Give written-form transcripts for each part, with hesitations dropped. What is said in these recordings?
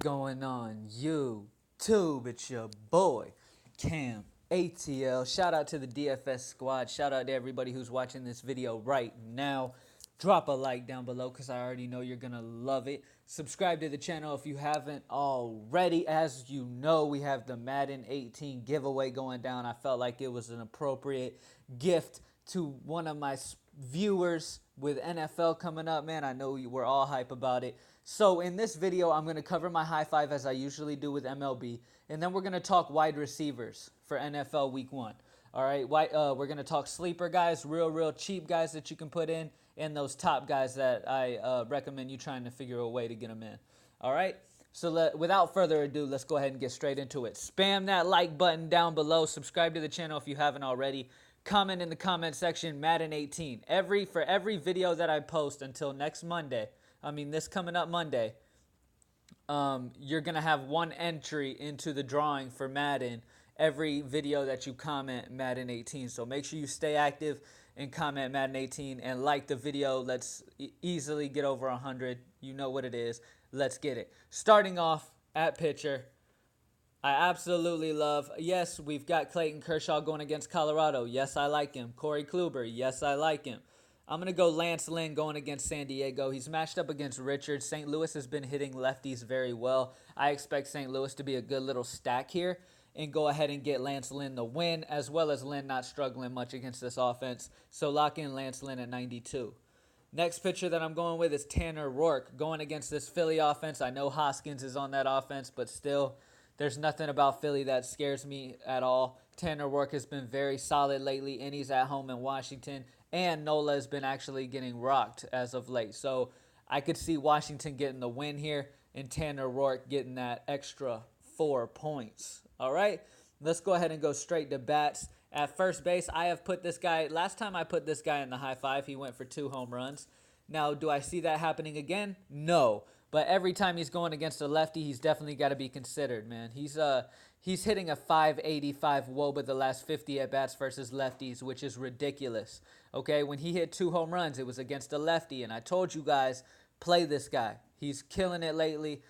Going on YouTube? It's your boy Cam ATL. Shout out to the DFS squad. Shout out to everybody who's watching this video right now. Drop a like down below because I already know you're gonna love it. Subscribe to the channel if you haven't already. As you know, we have the Madden 18 giveaway going down. I felt like it was an appropriate gift to one of my viewers with NFL coming up. Man, I know we're all hype about it. So in this video, I'm going to cover my high five as I usually do with MLB, and then we're going to talk wide receivers for NFL Week 1. All right, we're going to talk sleeper guys, real cheap guys that you can put in, and those top guys that I recommend you trying to figure a way to get them in. All right, so without further ado, let's go ahead and get straight into it. Spam that like button down below. Subscribe to the channel if you haven't already. Comment in the comment section, Madden 18. For every video that I post until next Monday, this coming up Monday, you're going to have one entry into the drawing for Madden every video that you comment Madden 18. So make sure you stay active and comment Madden 18 and like the video. Let's easily get over 100. You know what it is. Let's get it. Starting off at pitcher, I absolutely love, yes, we've got Clayton Kershaw going against Colorado. Yes, I like him. Corey Kluber. Yes, I like him. I'm going to go Lance Lynn going against San Diego. He's matched up against Richards. St. Louis has been hitting lefties very well. I expect St. Louis to be a good little stack here and go ahead and get Lance Lynn the win, as well as Lynn not struggling much against this offense. So lock in Lance Lynn at 92. Next pitcher that I'm going with is Tanner Roark going against this Philly offense. I know Hoskins is on that offense, but still, there's nothing about Philly that scares me at all. Tanner Roark has been very solid lately, and he's at home in Washington. And Nola has been actually getting rocked as of late. So I could see Washington getting the win here and Tanner Roark getting that extra 4 points. All right, let's go ahead and go straight to bats. At first base, I have put this guy, last time I put this guy in the high five, he went for 2 home runs. Now, do I see that happening again? No. But every time he's going against a lefty, he's definitely got to be considered, man. He's hitting a 585 WOBA the last 50 at-bats versus lefties, which is ridiculous. Okay, when he hit 2 home runs, it was against a lefty, and I told you guys, play this guy. He's killing it lately.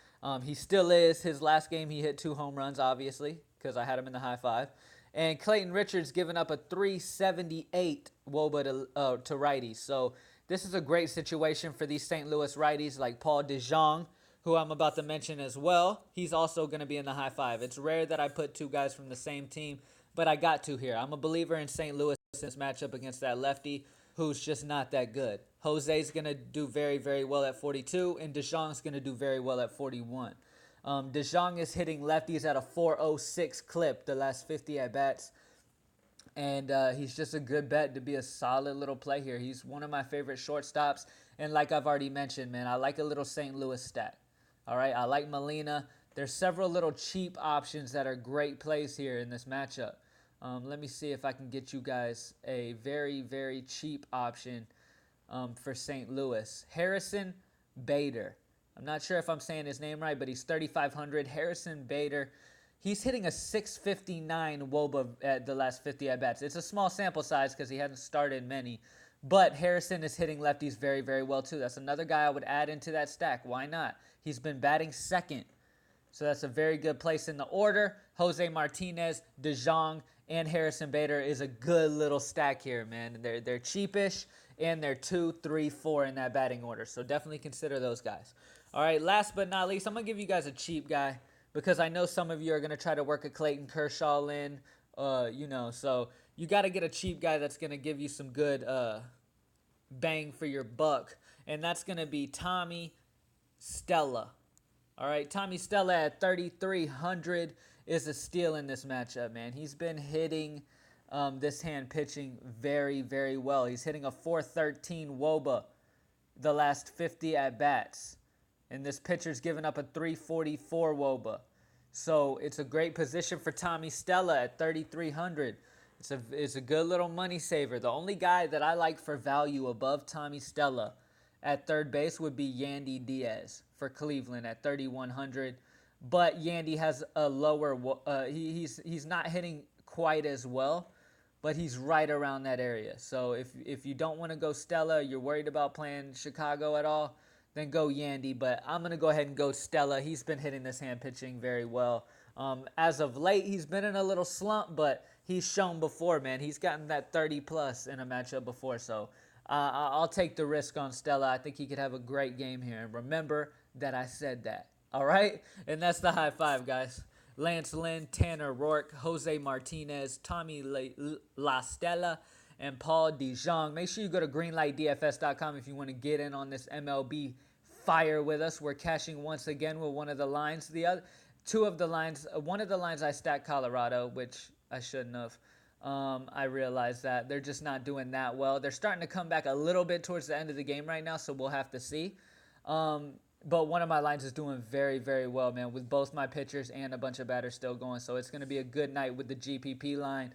He still is. His last game, he hit 2 home runs, obviously, because I had him in the high five. And Clayton Richards giving up a 378 WOBA to righties. So this is a great situation for these St. Louis righties like Paul DeJong, who I'm about to mention as well. He's also going to be in the high five. It's rare that I put 2 guys from the same team, but I got to here. I'm a believer in St. Louis in this matchup against that lefty who's just not that good. Jose's going to do very well at 42, and DeJong's going to do very well at 41. DeJong is hitting lefties at a 406 clip the last 50 at-bats. And he's just a good bet to be a solid little play here. He's one of my favorite shortstops. And like I've already mentioned, man, I like a little St. Louis stack. All right, I like Molina. There's several little cheap options that are great plays here in this matchup. Let me see if I can get you guys a very cheap option for St. Louis. Harrison Bader. I'm not sure if I'm saying his name right, but he's 3,500. Harrison Bader. He's hitting a 659 WOBA at the last 50 at-bats. It's a small sample size because he hasn't started many. But Harrison is hitting lefties very well, too. That's another guy I would add into that stack. Why not? He's been batting second. So that's a very good place in the order. Jose Martinez, DeJong, and Harrison Bader is a good little stack here, man. They're cheapish, and they're 2, 3, 4 in that batting order. So definitely consider those guys. All right, last but not least, I'm going to give you guys a cheap guy, because I know some of you are going to try to work a Clayton Kershaw in, so you got to get a cheap guy that's going to give you some good bang for your buck, and that's going to be Tommy Stella. All right, Tommy Stella at 3,300 is a steal in this matchup, man. He's been hitting this hand pitching very well. He's hitting a 413 WOBA the last 50 at-bats. And this pitcher's given up a 344 WOBA. So it's a great position for Tommy Stella at 3,300. It's a good little money saver. The only guy that I like for value above Tommy Stella at third base would be Yandy Diaz for Cleveland at 3,100. But Yandy has a lower, he's not hitting quite as well, but he's right around that area. So if you don't want to go Stella, you're worried about playing Chicago at all, then go Yandy. But I'm going to go ahead and go Stella. He's been hitting this hand pitching very well. As of late, he's been in a little slump, but he's shown before, man. He's gotten that 30 plus in a matchup before. So I'll take the risk on Stella. I think he could have a great game here. And remember that I said that. All right? And that's the high five, guys. Lance Lynn, Tanner Rourke, Jose Martinez, Tommy La Stella, and Paul DeJong. Make sure you go to greenlightdfs.com if you want to get in on this MLB fire with us. We're cashing once again with one of the lines. One of the lines I stacked Colorado, which I shouldn't have. I realized that they're just not doing that well. They're starting to come back a little bit towards the end of the game right now, so we'll have to see. But one of my lines is doing very, very well, man, with both my pitchers and a bunch of batters still going. So it's going to be a good night with the GPP line.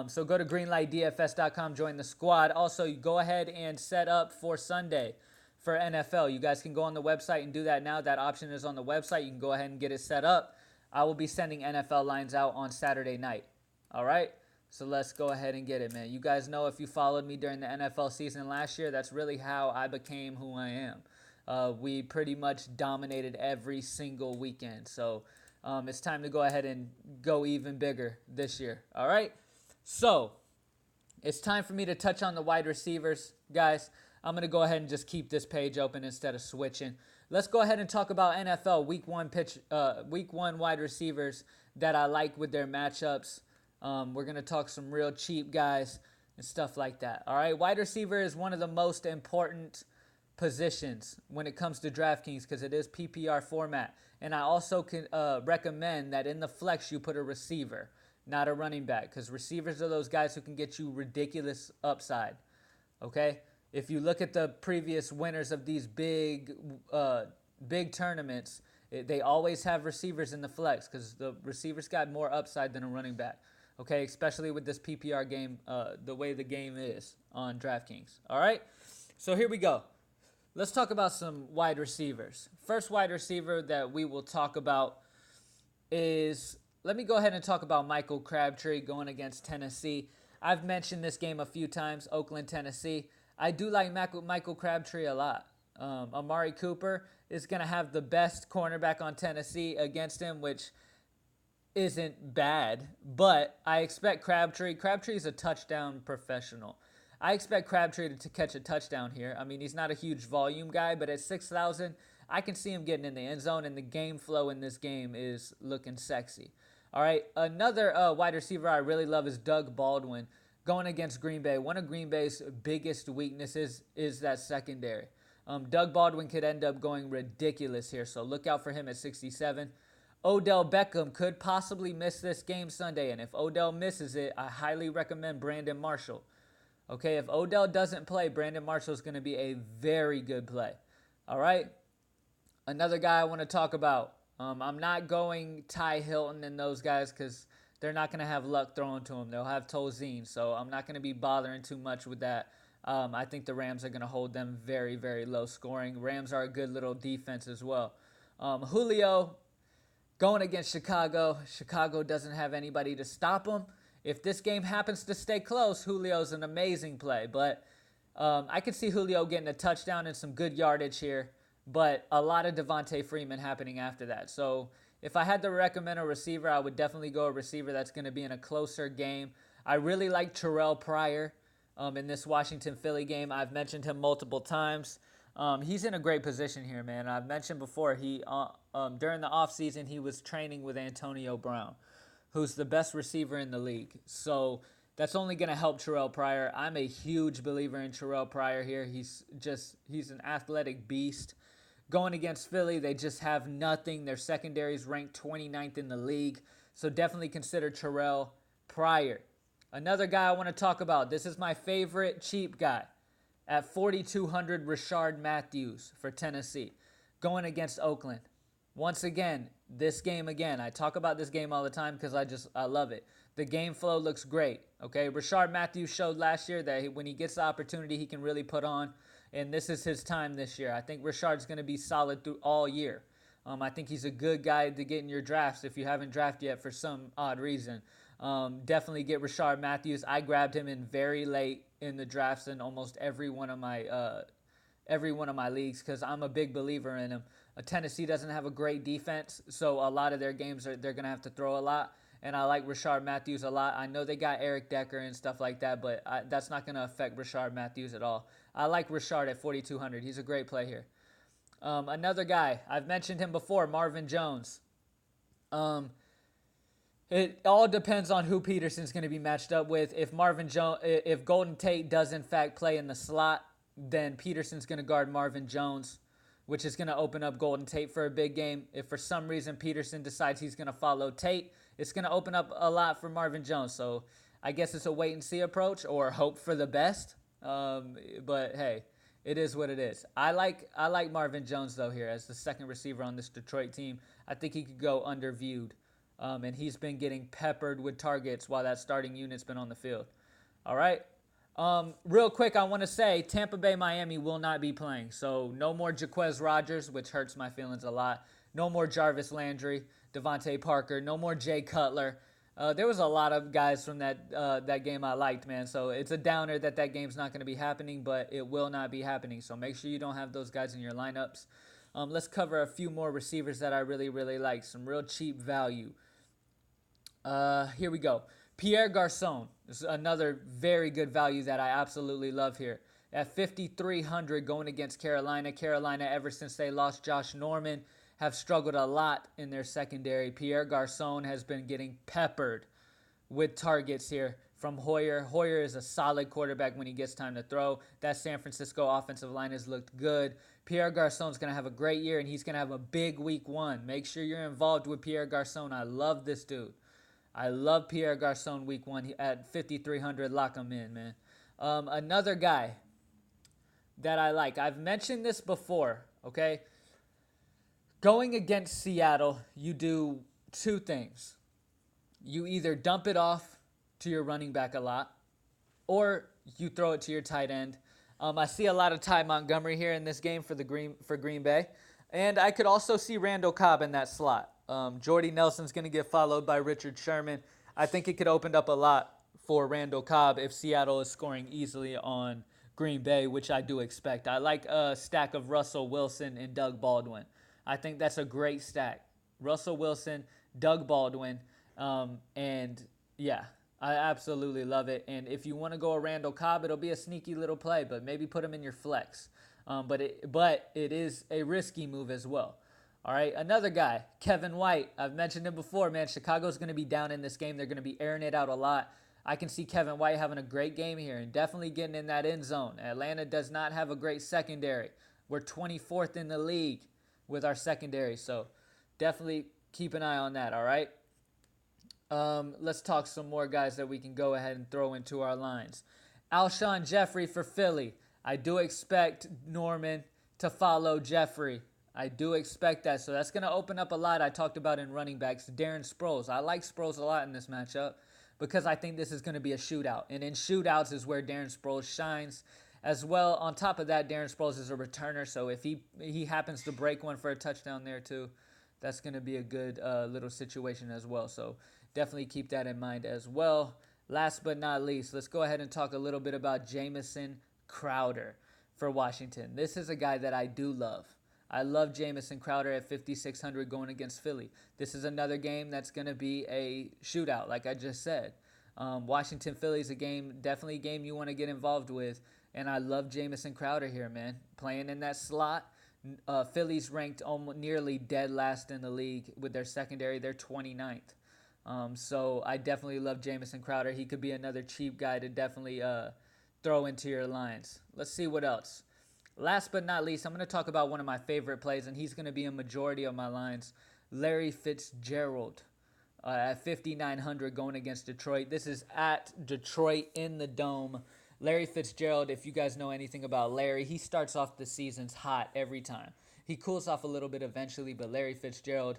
So go to greenlightdfs.com, join the squad. Also, you go ahead and set up for Sunday for NFL. You guys can go on the website and do that now. That option is on the website. You can go ahead and get it set up. I will be sending NFL lines out on Saturday night. All right? So let's go ahead and get it, man. You guys know if you followed me during the NFL season last year, that's really how I became who I am. We pretty much dominated every single weekend. So it's time to go ahead and go even bigger this year. All right? So it's time for me to touch on the wide receivers. Guys, I'm going to go ahead and just keep this page open instead of switching. Let's go ahead and talk about NFL week one wide receivers that I like with their matchups. We're going to talk some real cheap guys and stuff like that. All right? Wide receiver is one of the most important positions when it comes to DraftKings because it is PPR format. And I also can recommend that in the flex you put a receiver, not a running back, because receivers are those guys who can get you ridiculous upside. Okay? If you look at the previous winners of these big tournaments, they always have receivers in the flex because the receivers got more upside than a running back. Okay? Especially with this PPR game, the way the game is on DraftKings. All right? So here we go. Let's talk about some wide receivers. First wide receiver that we will talk about is, let me go ahead and talk about Michael Crabtree going against Tennessee. I've mentioned this game a few times, Oakland, Tennessee. I do like Michael Crabtree a lot. Amari Cooper is going to have the best cornerback on Tennessee against him, which isn't bad, but I expect Crabtree. Crabtree's a touchdown professional. I expect Crabtree to catch a touchdown here. I mean, he's not a huge volume guy, but at 6,000, I can see him getting in the end zone, and the game flow in this game is looking sexy. All right, another wide receiver I really love is Doug Baldwin going against Green Bay. One of Green Bay's biggest weaknesses is that secondary. Doug Baldwin could end up going ridiculous here, so look out for him at 67. Odell Beckham could possibly miss this game Sunday, and if Odell misses it, I highly recommend Brandon Marshall. Okay, if Odell doesn't play, Brandon Marshall is going to be a very good play. All right? Another guy I want to talk about. I'm not going Ty Hilton and those guys because they're not going to have luck thrown to them. They'll have Tolzien, so I'm not going to be bothering too much with that. I think the Rams are going to hold them very, very low scoring. Rams are a good little defense as well. Julio going against Chicago. Chicago doesn't have anybody to stop them. If this game happens to stay close, Julio's an amazing play. But I could see Julio getting a touchdown and some good yardage here. But a lot of Devontae Freeman happening after that. So if I had to recommend a receiver, I would definitely go a receiver that's going to be in a closer game. I really like Terrell Pryor in this Washington-Philly game. I've mentioned him multiple times. He's in a great position here, man. I've mentioned before, during the offseason, he was training with Antonio Brown, who's the best receiver in the league. So that's only going to help Terrell Pryor. I'm a huge believer in Terrell Pryor here. He's an athletic beast. Going against Philly, they just have nothing. Their secondary is ranked 29th in the league. So definitely consider Terrell Pryor. Another guy I want to talk about. This is my favorite cheap guy. At 4,200, Rashard Matthews for Tennessee. Going against Oakland. Once again, this game again. I talk about this game all the time because I love it. The game flow looks great. Okay, Rashard Matthews showed last year that when he gets the opportunity, he can really put on. And this is his time this year. I think Rashard's going to be solid through all year. I think he's a good guy to get in your drafts if you haven't drafted yet for some odd reason. Definitely get Rashard Matthews. I grabbed him in very late in the drafts in almost every one of my every one of my leagues because I'm a big believer in him. Tennessee doesn't have a great defense, so a lot of their games they're going to have to throw a lot. And I like Rashard Matthews a lot. I know they got Eric Decker and stuff like that, but that's not going to affect Rashard Matthews at all. I like Rashard at 4,200. He's a great play here. Another guy, I've mentioned him before, Marvin Jones. It all depends on who Peterson's going to be matched up with. If Golden Tate does in fact play in the slot, then Peterson's going to guard Marvin Jones, which is going to open up Golden Tate for a big game. If for some reason Peterson decides he's going to follow Tate, it's going to open up a lot for Marvin Jones. So I guess it's a wait and see approach or hope for the best. But hey, it is what it is. I like Marvin Jones though here as the second receiver on this Detroit team. I think he could go underviewed. And he's been getting peppered with targets while that starting unit's been on the field. All right. Real quick, I want to say Tampa Bay, Miami will not be playing. So no more Jaquez Rogers, which hurts my feelings a lot. No more Jarvis Landry, Devontae Parker. No more Jay Cutler. There was a lot of guys from that game I liked, man. So it's a downer that game's not going to be happening, but it will not be happening. So make sure you don't have those guys in your lineups. Let's cover a few more receivers that I really, really like. Some real cheap value. Here we go. Pierre Garçon is another very good value that I absolutely love here. At 5,300 going against Carolina. Carolina, ever since they lost Josh Norman, have struggled a lot in their secondary. Pierre Garçon has been getting peppered with targets here from Hoyer. Hoyer is a solid quarterback when he gets time to throw. That San Francisco offensive line has looked good. Pierre Garçon's going to have a great year, and he's going to have a big week one. Make sure you're involved with Pierre Garçon. I love this dude. I love Pierre Garçon week one at 5,300. Lock him in, man. Another guy that I like. I've mentioned this before, okay? Going against Seattle, you do two things. You either dump it off to your running back a lot, or you throw it to your tight end. I see a lot of Ty Montgomery here in this game for Green Bay. And I could also see Randall Cobb in that slot. Jordy Nelson's going to get followed by Richard Sherman. I think it could open up a lot for Randall Cobb if Seattle is scoring easily on Green Bay, which I do expect. I like a stack of Russell Wilson and Doug Baldwin. I think that's a great stack. Russell Wilson, Doug Baldwin, and yeah, I absolutely love it. And if you want to go a Randall Cobb, it'll be a sneaky little play, but maybe put him in your flex. But it is a risky move as well. All right, another guy, Kevin White. I've mentioned him before, man. Chicago's going to be down in this game. They're going to be airing it out a lot. I can see Kevin White having a great game here and definitely getting in that end zone. Atlanta does not have a great secondary. We're 24th in the league with our secondary, so definitely keep an eye on that, all right? Let's talk some more guys that we can go ahead and throw into our lines. Alshon Jeffrey for Philly. I do expect Norman to follow Jeffrey. I do expect that. So that's going to open up a lot. I talked about in running backs, Darren Sproles. I like Sproles a lot in this matchup because I think this is going to be a shootout. And in shootouts is where Darren Sproles shines. As well, on top of that, Darren Sproles is a returner. So if he happens to break one for a touchdown there too, that's going to be a good little situation as well. So definitely keep that in mind as well. Last but not least, let's go ahead and talk a little bit about Jamison Crowder for Washington. This is a guy that I do love. I love Jamison Crowder at 5,600 going against Philly. This is another game that's going to be a shootout, like I just said. Washington-Philly is definitely a game you want to get involved with. And I love Jamison Crowder here, man. Playing in that slot. Philly's ranked nearly dead last in the league with their secondary. They're 29th. So I definitely love Jamison Crowder. He could be another cheap guy to definitely throw into your lines. Let's see what else. Last but not least, I'm going to talk about one of my favorite plays, and he's going to be a majority of my lines. Larry Fitzgerald at 5,900 going against Detroit. This is at Detroit in the Dome. Larry Fitzgerald, if you guys know anything about Larry, he starts off the seasons hot every time. He cools off a little bit eventually, but Larry Fitzgerald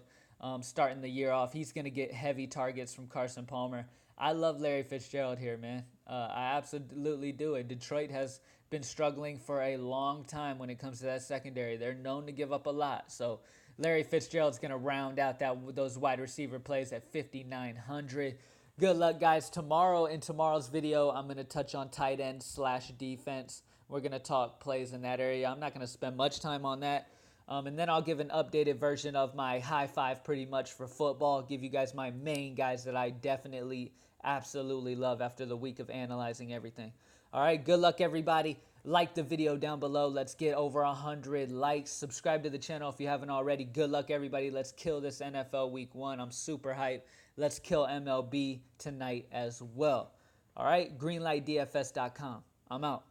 starting the year off, he's going to get heavy targets from Carson Palmer. I love Larry Fitzgerald here, man. I absolutely do it. Detroit has been struggling for a long time when it comes to that secondary. They're known to give up a lot. So Larry Fitzgerald's going to round out those wide receiver plays at 5,900. Good luck, guys. In tomorrow's video, I'm going to touch on tight end / defense. We're going to talk plays in that area. I'm not going to spend much time on that. And then I'll give an updated version of my high five pretty much for football. Give you guys my main guys that I definitely, absolutely love after the week of analyzing everything. All right, good luck, everybody. Like the video down below. Let's get over 100 likes. Subscribe to the channel if you haven't already. Good luck, everybody. Let's kill this NFL Week 1. I'm super hyped. Let's kill MLB tonight as well. All right, greenlightdfs.com. I'm out.